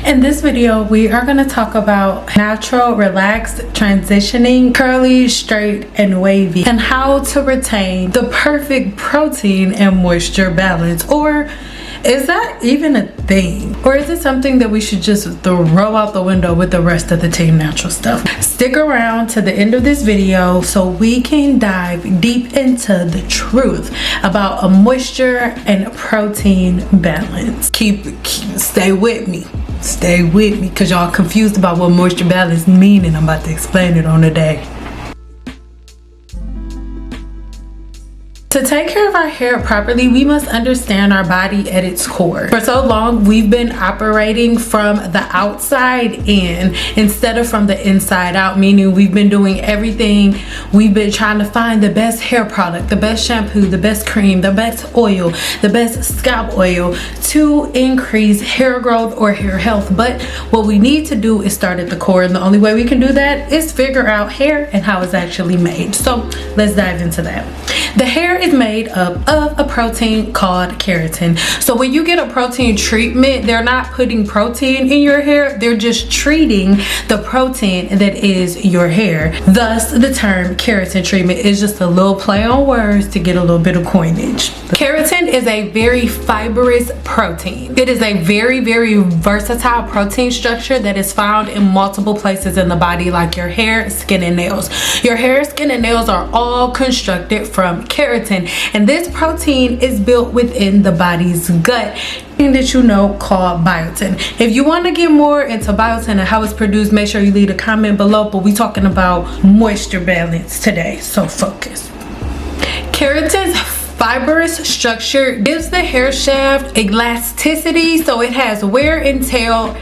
In this video, we are going to talk about natural, relaxed, transitioning, curly, straight, and wavy, and how to retain the perfect protein and moisture balance. Or is that even a thing? Or is it something that we should just throw out the window with the rest of the Team Natural stuff? Stick around to the end of this video so we can dive deep into the truth about a moisture and protein balance. Stay with me. Stay with me, because y'all confused about what moisture balance mean, and I'm about to explain it on the day. To take care of our hair properly, we must understand our body at its core. For so long, we've been operating from the outside in instead of from the inside out, meaning we've been doing everything. We've been trying to find the best hair product, the best shampoo, the best cream, the best oil, the best scalp oil to increase hair growth or hair health. But what we need to do is start at the core, and the only way we can do that is figure out hair and how it's actually made. So let's dive into that. The hair is made up of a protein called keratin. So when you get a protein treatment, they're not putting protein in your hair, they're just treating the protein that is your hair. Thus, the term keratin treatment is just a little play on words to get a little bit of coinage. Keratin is a very fibrous protein. It is a very, very versatile protein structure that is found in multiple places in the body, like your hair, skin, and nails. Your hair, skin, and nails are all constructed from keratin, and this protein is built within the body's gut, that you know, called biotin. If you want to get more into biotin and how it's produced, make sure you leave a comment below, but we're talking about moisture balance today, so focus. Keratin's fibrous structure gives the hair shaft elasticity, so it has wear and tear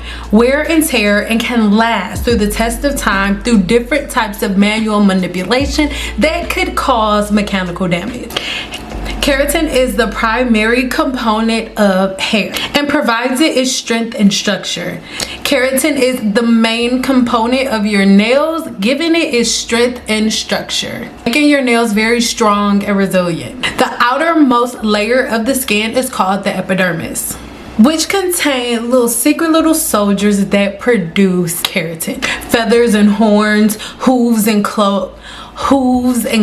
and can last through the test of time through different types of manual manipulation that could cause mechanical damage. Keratin is the primary component of hair and provides it its strength and structure. Keratin is the main component of your nails, giving it its strength and structure, making your nails very strong and resilient. The outermost layer of the skin is called the epidermis, which contain secret little soldiers that produce keratin. Feathers and horns, hooves and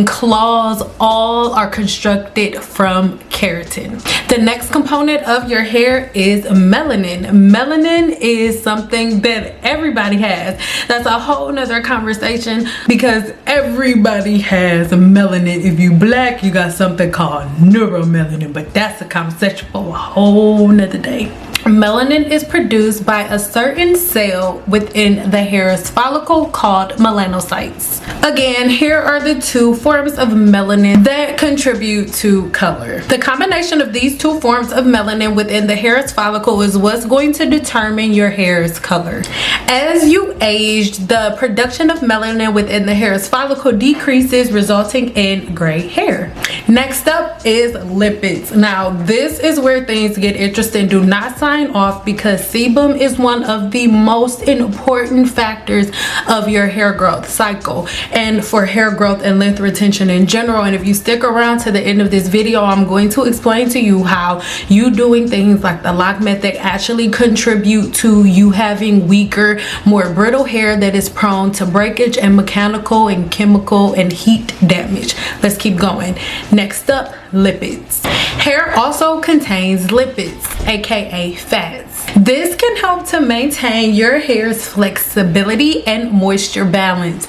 claws all are constructed from keratin. The next component of your hair is melanin. Melanin is something that everybody has. That's a whole nother conversation, because everybody has melanin. If you black, you got something called neuromelanin, but that's a conversation for a whole nother day. Melanin is produced by a certain cell within the hair's follicle called melanocytes. Again, here are the two forms of melanin that contribute to color. The combination of these two forms of melanin within the hair's follicle is what's going to determine your hair's color. As you age, the production of melanin within the hair's follicle decreases, resulting in gray hair. Next up is lipids. Now, this is where things get interesting. Do not sign off, because sebum is one of the most important factors of your hair growth cycle and for hair growth and length retention in general. And if you stick around to the end of this video, I'm going to explain to you how you doing things like the lock method actually contribute to you having weaker, more brittle hair that is prone to breakage and mechanical and chemical and heat damage. Let's keep going. Next up, lipids. Hair also contains lipids, aka fats. This can help to maintain your hair's flexibility and moisture balance.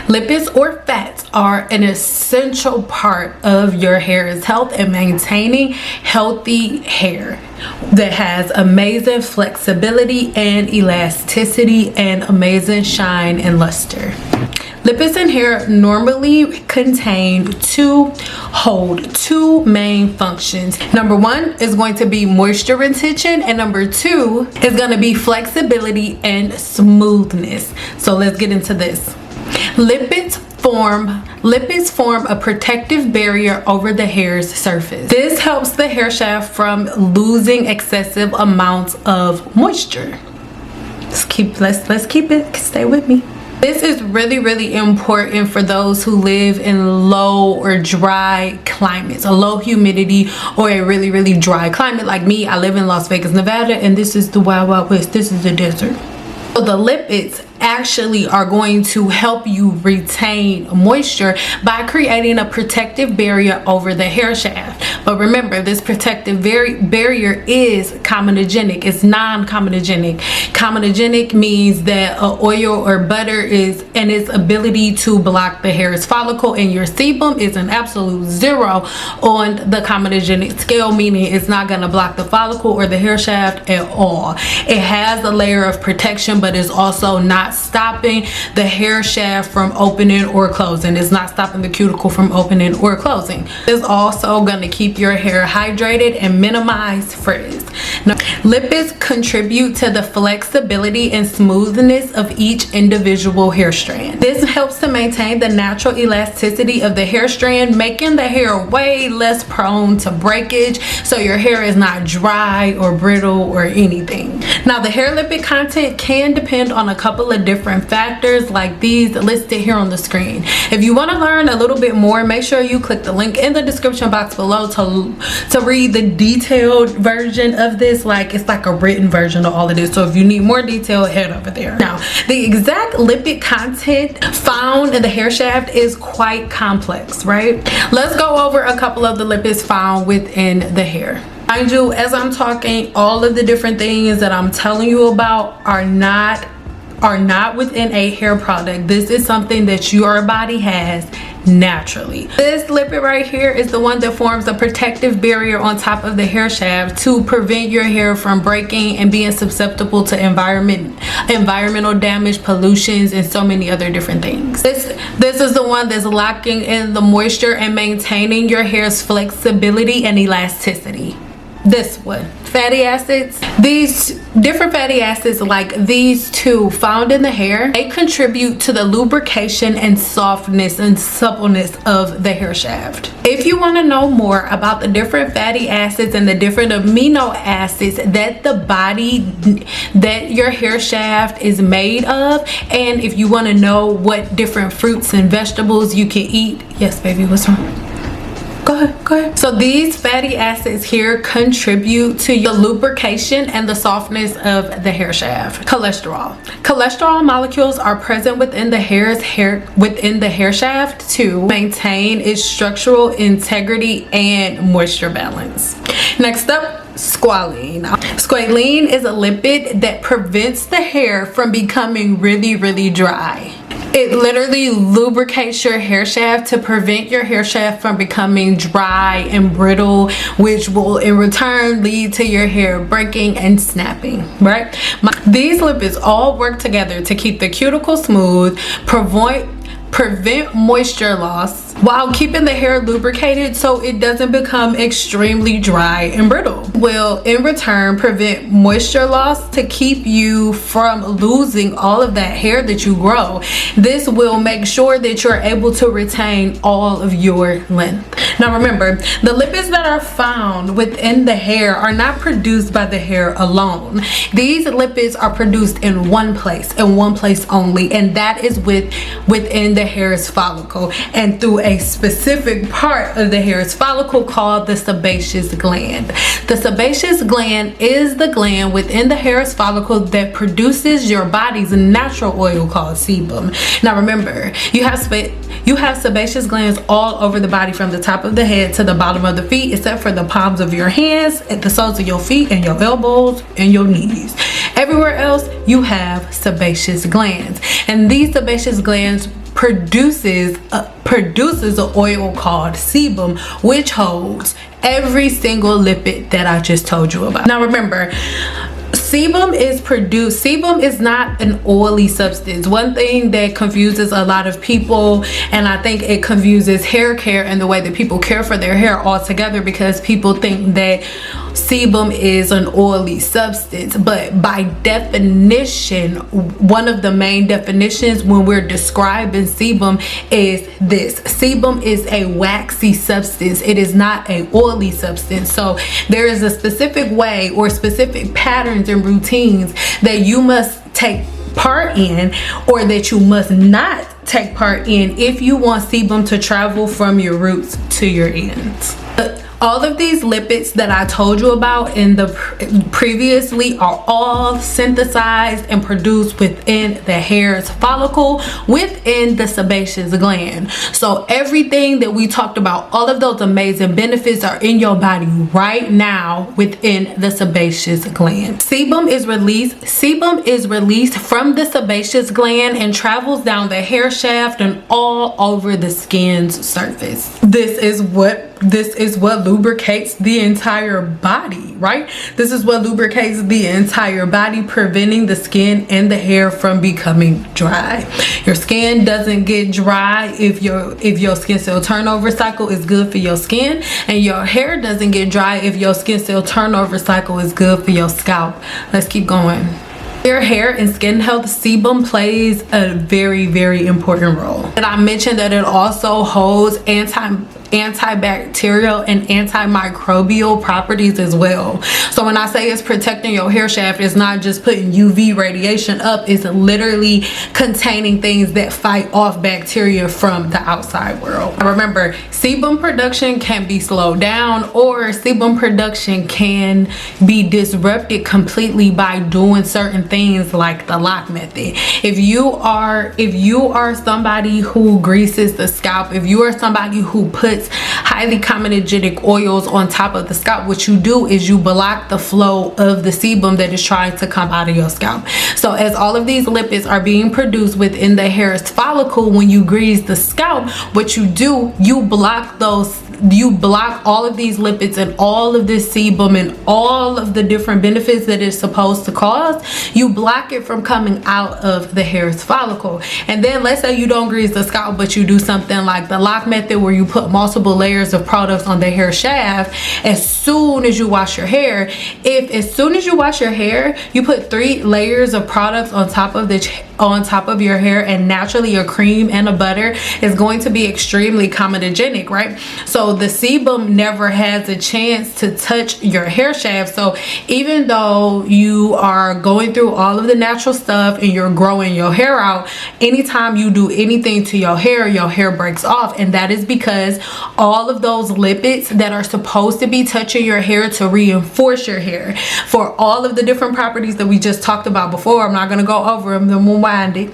Lipids or fats are an essential part of your hair's health and maintaining healthy hair that has amazing flexibility and elasticity and amazing shine and luster. Lipids in hair normally hold two main functions. Number one is going to be moisture retention, and number two is going to be flexibility and smoothness. So let's get into this. Lipids form a protective barrier over the hair's surface. This helps the hair shaft from losing excessive amounts of moisture. Let's keep it, stay with me. This is really important for those who live in low or dry climates, a low humidity or a really dry climate like me. I live in Las Vegas, Nevada, and this is the Wild Wild West. This is the desert. So the lipids actually are going to help you retain moisture by creating a protective barrier over the hair shaft. But remember, this protective barrier is comedogenic. It's non-comedogenic. Comedogenic means that oil or butter is and its ability to block the hair's follicle, and your sebum is an absolute 0 on the comedogenic scale, meaning it's not going to block the follicle or the hair shaft at all. It has a layer of protection, but it's also not stopping the hair shaft from opening or closing. It's not stopping the cuticle from opening or closing. It's also going to keep your hair hydrated and minimize frizz. Now, lipids contribute to the flexibility and smoothness of each individual hair strand. This helps to maintain the natural elasticity of the hair strand, making the hair way less prone to breakage, so your hair is not dry or brittle or anything. Now, the hair lipid content can depend on a couple of different factors like these listed here on the screen. If you want to learn a little bit more, make sure you click the link in the description box below to read the detailed version of this. Like, it's like a written version of all of this, so if you need more detail, head over there. Now, the exact lipid content found in the hair shaft is quite complex, right? Let's go over a couple of the lipids found within the hair. Mind you, as I'm talking, all of the different things that I'm telling you about are not within a hair product. This is something that your body has naturally. This lipid right here is the one that forms a protective barrier on top of the hair shaft to prevent your hair from breaking and being susceptible to environmental damage, pollutions, and so many other different things. This is the one that's locking in the moisture and maintaining your hair's flexibility and elasticity. This one, fatty acids. These different fatty acids like these two found in the hair, they contribute to the lubrication and softness and suppleness of the hair shaft. If you want to know more about the different fatty acids and the different amino acids that your hair shaft is made of, and if you want to know what different fruits and vegetables you can eat. Yes, baby, what's wrong? Go ahead. So these fatty acids here contribute to your lubrication and the softness of the hair shaft. Cholesterol molecules are present within the hair shaft to maintain its structural integrity and moisture balance. Next up, squalene. Squalene is a lipid that prevents the hair from becoming really dry. It literally lubricates your hair shaft to prevent your hair shaft from becoming dry and brittle, which will in return lead to your hair breaking and snapping, right? These lipids all work together to keep the cuticle smooth, prevent moisture loss while keeping the hair lubricated so it doesn't become extremely dry and brittle. Will in return prevent moisture loss to keep you from losing all of that hair that you grow. This will make sure that you're able to retain all of your length. Now remember, the lipids that are found within the hair are not produced by the hair alone. These lipids are produced in one place and one place only, and that is within the hair's follicle and through a specific part of the hair's follicle called the sebaceous gland. The sebaceous gland is the gland within the hair's follicle that produces your body's natural oil called sebum. Now remember, you have sebaceous glands all over the body from the top of the head to the bottom of the feet, except for the palms of your hands, at the soles of your feet, and your elbows and your knees. Everywhere else you have sebaceous glands, and these sebaceous glands produces an oil called sebum, which holds every single lipid that I just told you about. Now remember, sebum is not an oily substance. One thing that confuses a lot of people, and I think it confuses hair care and the way that people care for their hair altogether, because people think that sebum is an oily substance, but by definition, one of the main definitions when we're describing sebum is this: sebum is a waxy substance. It is not an oily substance. So there is a specific way or specific patterns and routines that you must take part in, or that you must not take part in if you want sebum to travel from your roots to your ends. All of these lipids that I told you about in the previously are all synthesized and produced within the hair's follicle, within the sebaceous gland. So everything that we talked about, all of those amazing benefits are in your body right now within the sebaceous gland. Sebum is released from the sebaceous gland and travels down the hair shaft and all over the skin's surface. This is what lubricates the entire body, right? This is what lubricates the entire body, preventing the skin and the hair from becoming dry. Your skin doesn't get dry if your skin cell turnover cycle is good for your skin, and your hair doesn't get dry if your skin cell turnover cycle is good for your scalp. Let's keep going. Your hair and skin health, sebum plays a very, very important role. And I mentioned that it also holds antibacterial and antimicrobial properties as well. So when I say it's protecting your hair shaft, it's not just putting UV radiation up, it's literally containing things that fight off bacteria from the outside world. Remember, sebum production can be slowed down, or sebum production can be disrupted completely by doing certain things like the lock method. If you are somebody who greases the scalp, if you are somebody who puts highly comedogenic oils on top of the scalp, what you do is you block the flow of the sebum that is trying to come out of your scalp. So as all of these lipids are being produced within the hair's follicle, when you grease the scalp, what you do, you block all of these lipids and all of this sebum and all of the different benefits that it's supposed to cause. You block it from coming out of the hair's follicle. And then let's say you don't grease the scalp, but you do something like the lock method, where you put multiple layers of products on the hair shaft. As soon as you wash your hair, you put 3 layers of products on top of your hair, and naturally your cream and a butter is going to be extremely comedogenic, right? So the sebum never has a chance to touch your hair shaft. So even though you are going through all of the natural stuff and you're growing your hair out, anytime you do anything to your hair breaks off. And that is because all of those lipids that are supposed to be touching your hair to reinforce your hair, for all of the different properties that we just talked about before, I'm not going to go over them, then we'll wind it.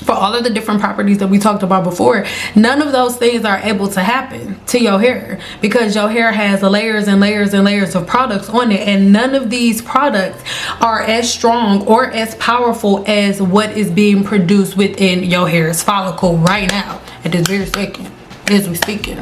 For all of the different properties that we talked about before, none of those things are able to happen to your hair, because your hair has layers and layers and layers of products on it, and none of these products are as strong or as powerful as what is being produced within your hair's follicle right now at this very second as we're speaking.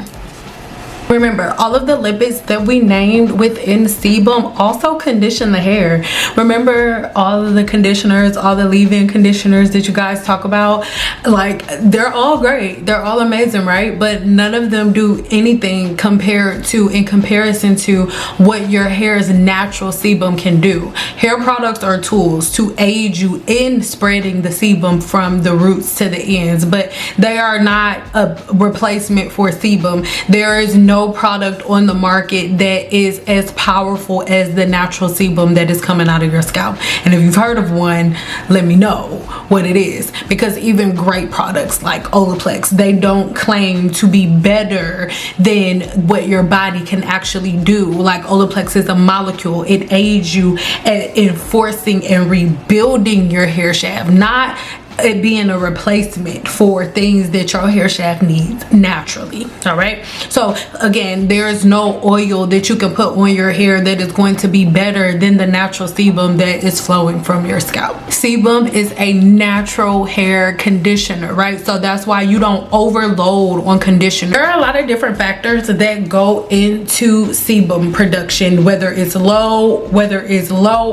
Remember, all of the lipids that we named within sebum also condition the hair. Remember all of the conditioners, all the leave-in conditioners that you guys talk about? Like, they're all great, they're all amazing, right? But none of them do anything in comparison to what your hair's natural sebum can do. Hair products are tools to aid you in spreading the sebum from the roots to the ends, but they are not a replacement for sebum. There is no product on the market that is as powerful as the natural sebum that is coming out of your scalp. And if you've heard of one, let me know what it is, because even great products like Olaplex, they don't claim to be better than what your body can actually do. Like, Olaplex is a molecule. It aids you at enforcing and rebuilding your hair shaft, not it being a replacement for things that your hair shaft needs naturally. All right, so again, there's no oil that you can put on your hair that is going to be better than the natural sebum that is flowing from your scalp. Sebum is a natural hair conditioner, right? So that's why you don't overload on conditioner. There are a lot of different factors that go into sebum production, whether it's low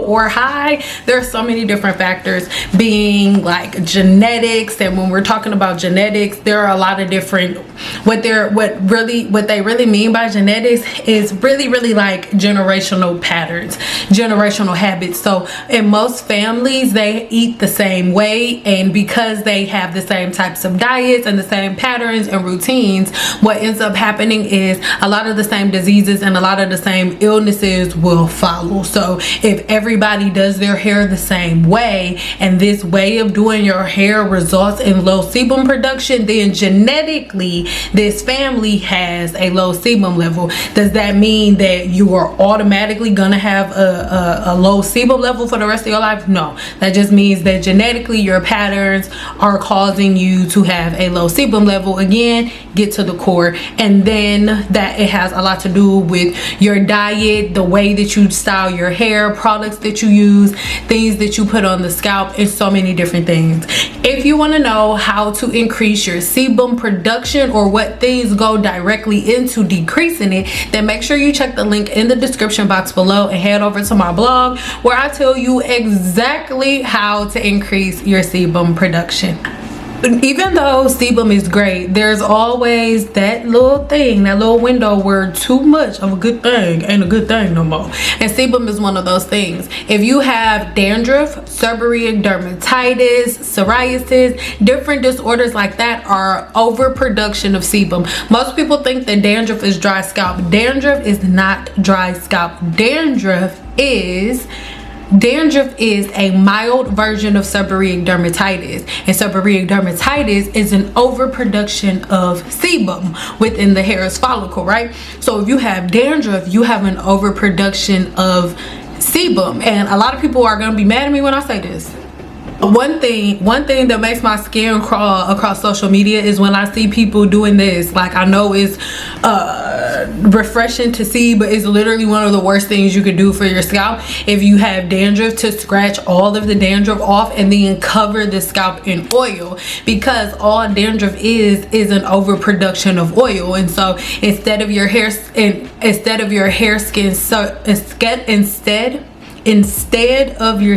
or high. There are so many different factors, being like genetics, and when we're talking about genetics, there are a lot of different, what they really mean by genetics is really like generational patterns, generational habits. So in most families, they eat the same way, and because they have the same types of diets and the same patterns and routines, what ends up happening is a lot of the same diseases and a lot of the same illnesses will follow. So if everybody does their hair the same way, and this way of doing your hair results in low sebum production, then genetically this family has a low sebum level. Does that mean that you are automatically gonna have a low sebum level for the rest of your life? No, that just means that genetically your patterns are causing you to have a low sebum level. Again, get to the core. And then that it has a lot to do with your diet, the way that you style your hair, products that you use, things that you put on the scalp, and so many different things. If you want to know how to increase your sebum production or what things go directly into decreasing it, then make sure you check the link in the description box below and head over to my blog, where I tell you exactly how to increase your sebum production. Even though sebum is great, there's always that little thing, that little window where too much of a good thing ain't a good thing no more. And sebum is one of those things. If you have dandruff, seborrheic dermatitis, psoriasis, different disorders like that are overproduction of sebum. Most people think that dandruff is dry scalp. Dandruff is not dry scalp. Dandruff is a mild version of seborrheic dermatitis, and seborrheic dermatitis is an overproduction of sebum within the hair's follicle, right? So if you have dandruff, you have an overproduction of sebum, and a lot of people are going to be mad at me when I say this. One thing that makes my skin crawl across social media is when I see people doing this. Like, I know it's refreshing to see, but it's literally one of the worst things you could do for your scalp if you have dandruff, to scratch all of the dandruff off and then cover the scalp in oil, because all dandruff is an overproduction of oil. And so instead of your hair of your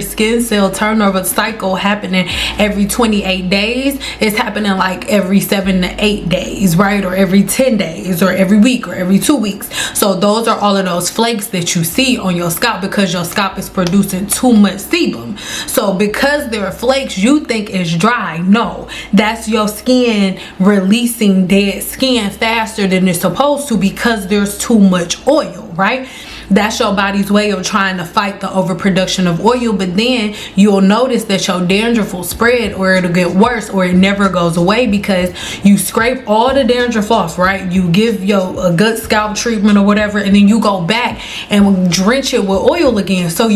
skin cell turnover cycle happening every 28 days, it's happening like every 7 to 8 days, right? Or every 10 days, or every week, or every 2 weeks. So those are all of those flakes that you see on your scalp because your scalp is producing too much sebum. So because there are flakes, you think it's dry. No, that's your skin releasing dead skin faster than it's supposed to because there's too much oil, right? That's your body's way of trying to fight the overproduction of oil. But then you'll notice that your dandruff will spread, or it'll get worse, or it never goes away because you scrape all the dandruff off, right? You give a gut scalp treatment or whatever, and then you go back and drench it with oil again. So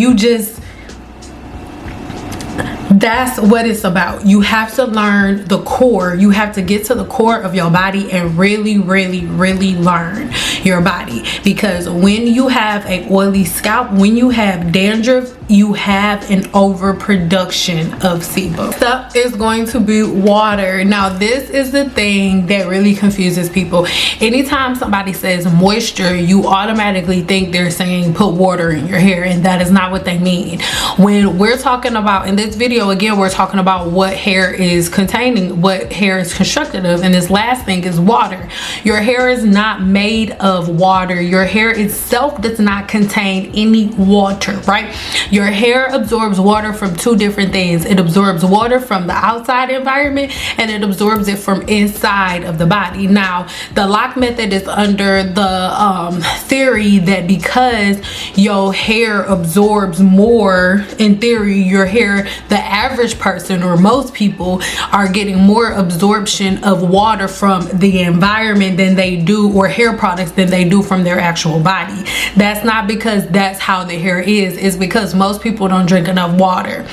that's what it's about. You have to learn the core. You have to get to the core of your body and really learn your body, because when you have an oily scalp, when you have dandruff, you have an overproduction of sebum. Next is going to be water. Now this is the thing that really confuses people. Anytime somebody says moisture, you automatically think they're saying put water in your hair, and that is not what they mean. When we're talking about, in this video again, we're talking about what hair is containing, what hair is constructed of, and this last thing is water. Your hair is not made of water. Your hair itself does not contain any water, right? Your hair absorbs water from two different things. It absorbs water from the outside environment, and it absorbs it from inside of the body. Now, the lock method is under the theory that because your hair absorbs more, in theory, your hair, the average person or most people are getting more absorption of water from the environment than they do, or hair products than they do from their actual body. That's not because that's how the hair is. It's because most people don't drink enough water.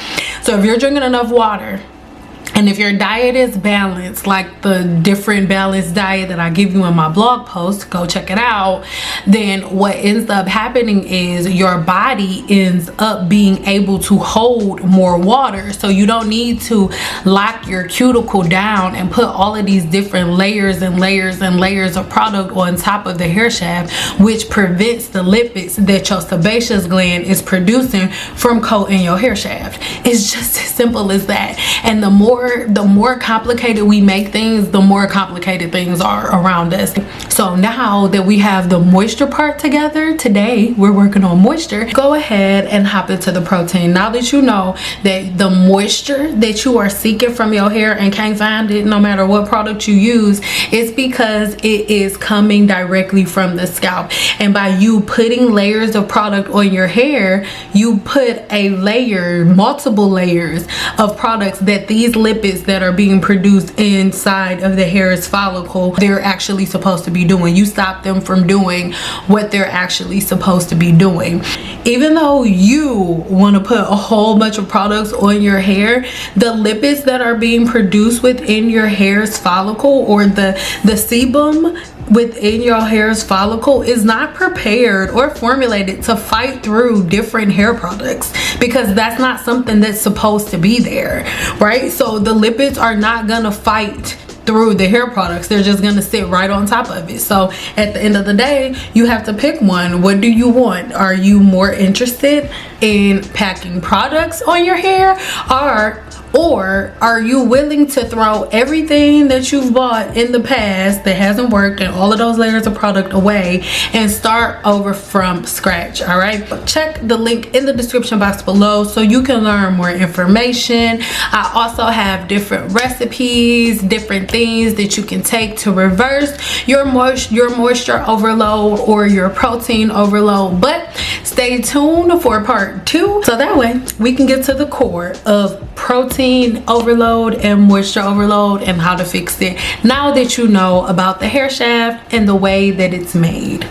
So if you're drinking enough water, and if your diet is balanced, like the different balanced diet that I give you in my blog post, go check it out, then what ends up happening is your body ends up being able to hold more water. So you don't need to lock your cuticle down and put all of these different layers and layers and layers of product on top of the hair shaft, which prevents the lipids that your sebaceous gland is producing from coating your hair shaft. It's just as simple as that. And the more more complicated we make things, the more complicated things are around us. So now that we have the moisture part together, today we're working on moisture. Go ahead and hop into the protein. Now that you know that the moisture that you are seeking from your hair and can't find it no matter what product you use, it's because it is coming directly from the scalp. And by you putting layers of product on your hair, you put a layer, multiple layers of products that these lipids that are being produced inside of the hair's follicle, they're actually supposed to be doing. You stop them from doing what they're actually supposed to be doing. Even though you want to put a whole bunch of products on your hair, the lipids that are being produced within your hair's follicle, or the sebum within your hair's follicle, is not prepared or formulated to fight through different hair products, because that's not something that's supposed to be there, right? So the lipids are not gonna fight through the hair products. They're just gonna sit right on top of it. So at the end of the day, you have to pick one. What do you want? Are you more interested in packing products on your hair, or are you willing to throw everything that you've bought in the past that hasn't worked and all of those layers of product away and start over from scratch? All right, check the link in the description box below so you can learn more information. I also have different recipes, different things that you can take to reverse your moisture overload or your protein overload. But stay tuned for part 2, so that way we can get to the core of protein overload and moisture overload and how to fix it now that you know about the hair shaft and the way that it's made.